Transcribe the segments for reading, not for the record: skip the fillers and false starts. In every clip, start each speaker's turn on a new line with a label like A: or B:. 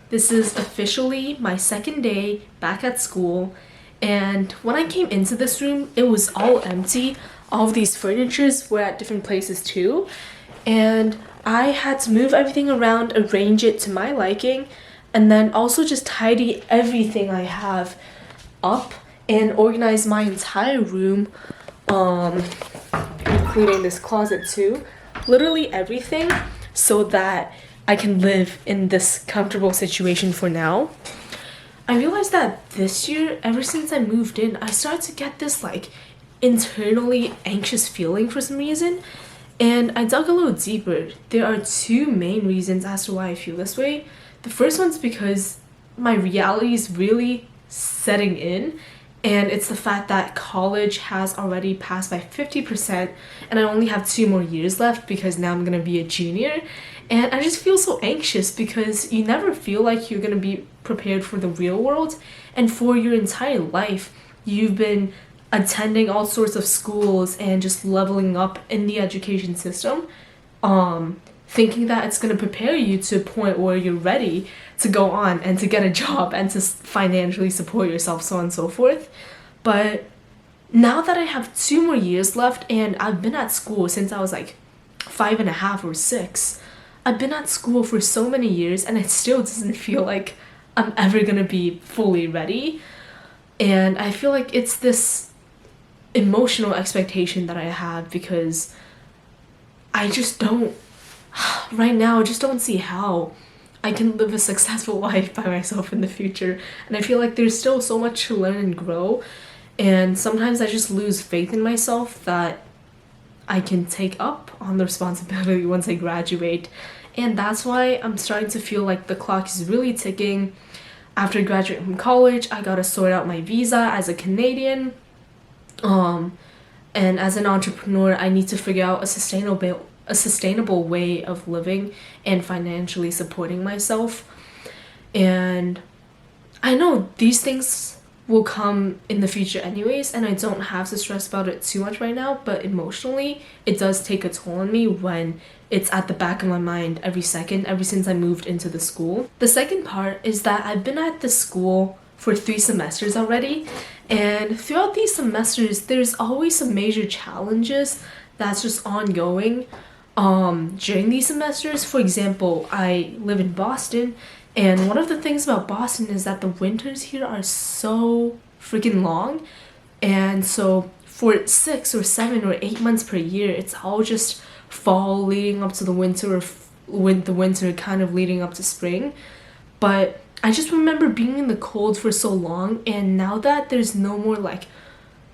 A: This is officially my second day back at school, and when I came into this room, it was all empty. All of these furnitures were at different places too, and I had to move everything around, arrange it to my liking, and then also just tidy everything I have up and organize my entire room, including this closet too. Literally everything, so that I can live in this comfortable situation for now. I realized that this year, ever since I moved in, I started to get this like internally anxious feeling for some reason. And I dug a little deeper. There are two main reasons as to why I feel this way. The first one's because my reality is really setting in, and it's the fact that college has already passed by 50%, and I only have 2 more years left because now I'm gonna be a junior. And I just feel so anxious because you never feel like you're gonna be prepared for the real world, and for your entire life, you've been attending all sorts of schools and just leveling up in the education system, thinking that it's going to prepare you to a point where you're ready to go on and to get a job and to financially support yourself, so on and so forth. But now that I have 2 more years left, and I've been at school since I was like 5.5 or 6, I've been at school for so many years, and it still doesn't feel like I'm ever going to be fully ready. And I feel like it's this emotional expectation that I have because I just don't, right now, I just don't see how I can live a successful life by myself in the future. And I feel like there's still so much to learn and grow. And sometimes I just lose faith in myself that I can take up on the responsibility once I graduate. And that's why I'm starting to feel like the clock is really ticking. After graduating from college, I gotta sort out my visa as a Canadian. And as an entrepreneur, I need to figure out a sustainable way of living and financially supporting myself. And I know these things will come in the future anyways, and I don't have to stress about it too much right now, but emotionally, it does take a toll on me when it's at the back of my mind every second, ever since I moved into the school. The second part is that I've been at the school for 3 semesters already, and throughout these semesters, there's always some major challenges that's just ongoing during these semesters. For example, I live in Boston, and one of the things about Boston is that the winters here are so freaking long. And so for 6 or 7 or 8 months per year, it's all just fall leading up to the winter, or the winter kind of leading up to spring. But I just remember being in the cold for so long, and now that there's no more like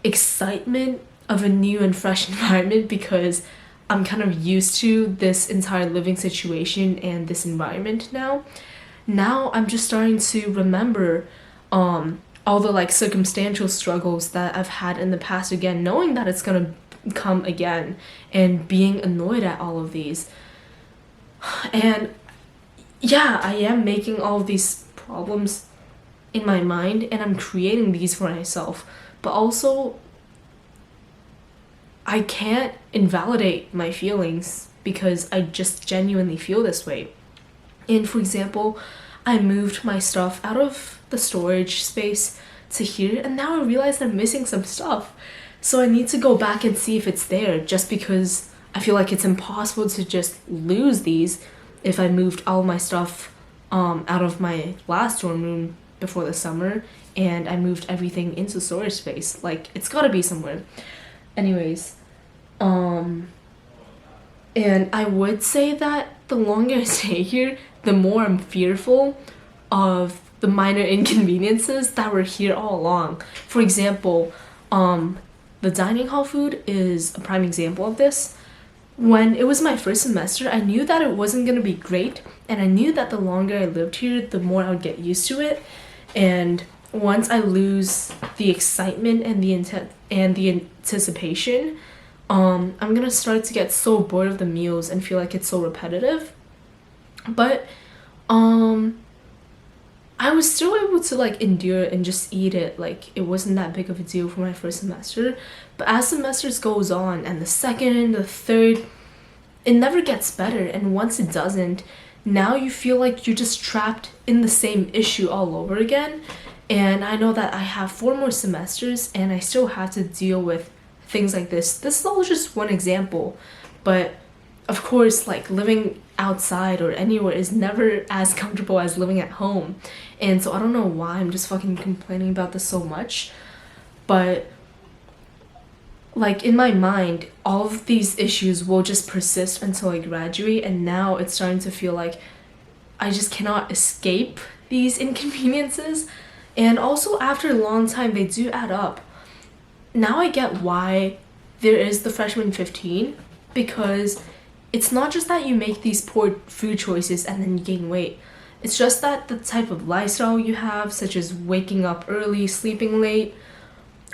A: excitement of a new and fresh environment because I'm kind of used to this entire living situation and this environment now I'm just starting to remember all the like circumstantial struggles that I've had in the past again, knowing that it's gonna come again, and being annoyed at all of these. And yeah, I am making all of these problems in my mind, and I'm creating these for myself, but also I can't invalidate my feelings because I just genuinely feel this way. And for example, I moved my stuff out of the storage space to here, and now I realize I'm missing some stuff. So I need to go back and see if it's there, just because I feel like it's impossible to just lose these if I moved all my stuff out of my last dorm room before the summer, and I moved everything into storage space. Like, it's gotta be somewhere. Anyways, and I would say that the longer I stay here, the more I'm fearful of the minor inconveniences that were here all along. For example, the dining hall food is a prime example of this. When it was my first semester, I knew that it wasn't going to be great, and I knew that the longer I lived here, the more I would get used to it. And once I lose the excitement and the anticipation, I'm gonna start to get so bored of the meals and feel like it's so repetitive. But I was still able to like endure and just eat it. Like, it wasn't that big of a deal for my first semester. But as semesters goes on, and the second, the third, it never gets better. And once it doesn't, now you feel like you're just trapped in the same issue all over again. And I know that I have 4 more semesters and I still have to deal with things like this. This is all just one example, but of course, like, living outside or anywhere is never as comfortable as living at home. And so I don't know why I'm just fucking complaining about this so much, but like, in my mind, all of these issues will just persist until I graduate, and now it's starting to feel like I just cannot escape these inconveniences. And also, after a long time, they do add up. Now I get why there is the freshman 15, because it's not just that you make these poor food choices and then you gain weight. It's just that the type of lifestyle you have, such as waking up early, sleeping late,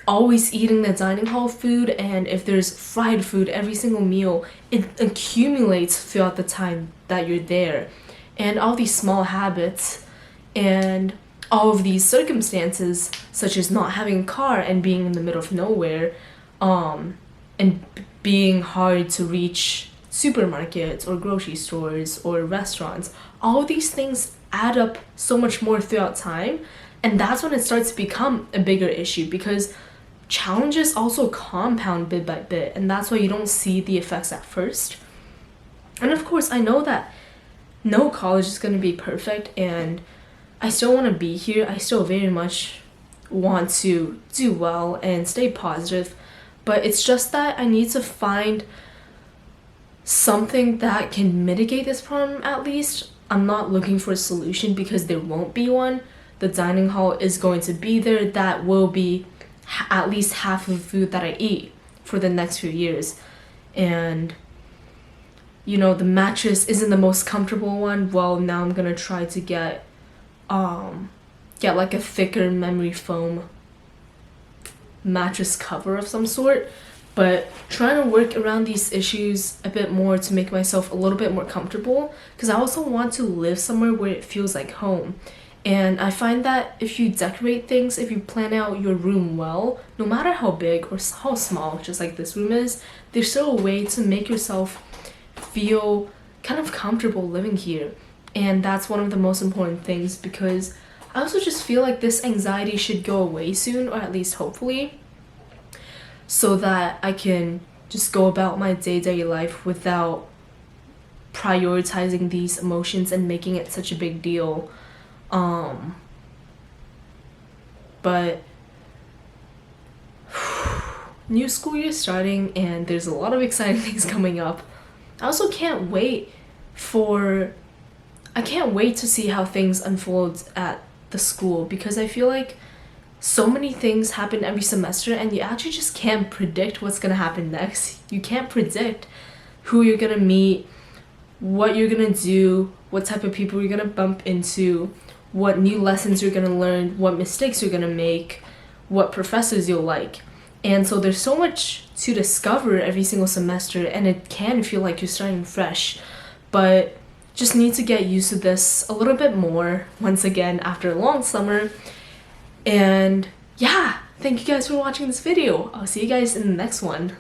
A: always eating the dining hall food, and if there's fried food every single meal, it accumulates throughout the time that you're there. And all these small habits and all of these circumstances, such as not having a car and being in the middle of nowhere, and being hard to reach supermarkets or grocery stores or restaurants, all these things add up so much more throughout time. And that's when it starts to become a bigger issue, because challenges also compound bit by bit, and that's why you don't see the effects at first. And of course, I know that no college is going to be perfect, and I still want to be here. I still very much want to do well and stay positive, but it's just that I need to find something that can mitigate this problem at least. I'm not looking for a solution because there won't be one. The dining hall is going to be there. That will be at least half of the food that I eat for the next few years. And you know, the mattress isn't the most comfortable one. Well, now I'm gonna try to get like a thicker memory foam mattress cover of some sort, but trying to work around these issues a bit more to make myself a little bit more comfortable, because I also want to live somewhere where it feels like home. And I find that if you decorate things, if you plan out your room well, no matter how big or how small, just like this room is, there's still a way to make yourself feel kind of comfortable living here. And that's one of the most important things, because I also just feel like this anxiety should go away soon, or at least hopefully, so that I can just go about my day-to-day life without prioritizing these emotions and making it such a big deal. But new school year starting, and there's a lot of exciting things coming up. I also can't wait to see how things unfold at the school, because I feel like so many things happen every semester and you actually just can't predict what's gonna happen next. You can't predict who you're gonna meet, what you're gonna do, what type of people you're gonna bump into, what new lessons you're gonna learn, what mistakes you're gonna make, what professors you'll like. And so there's so much to discover every single semester, and it can feel like you're starting fresh, but just need to get used to this a little bit more once again after a long summer. And yeah, thank you guys for watching this video. I'll see you guys in the next one.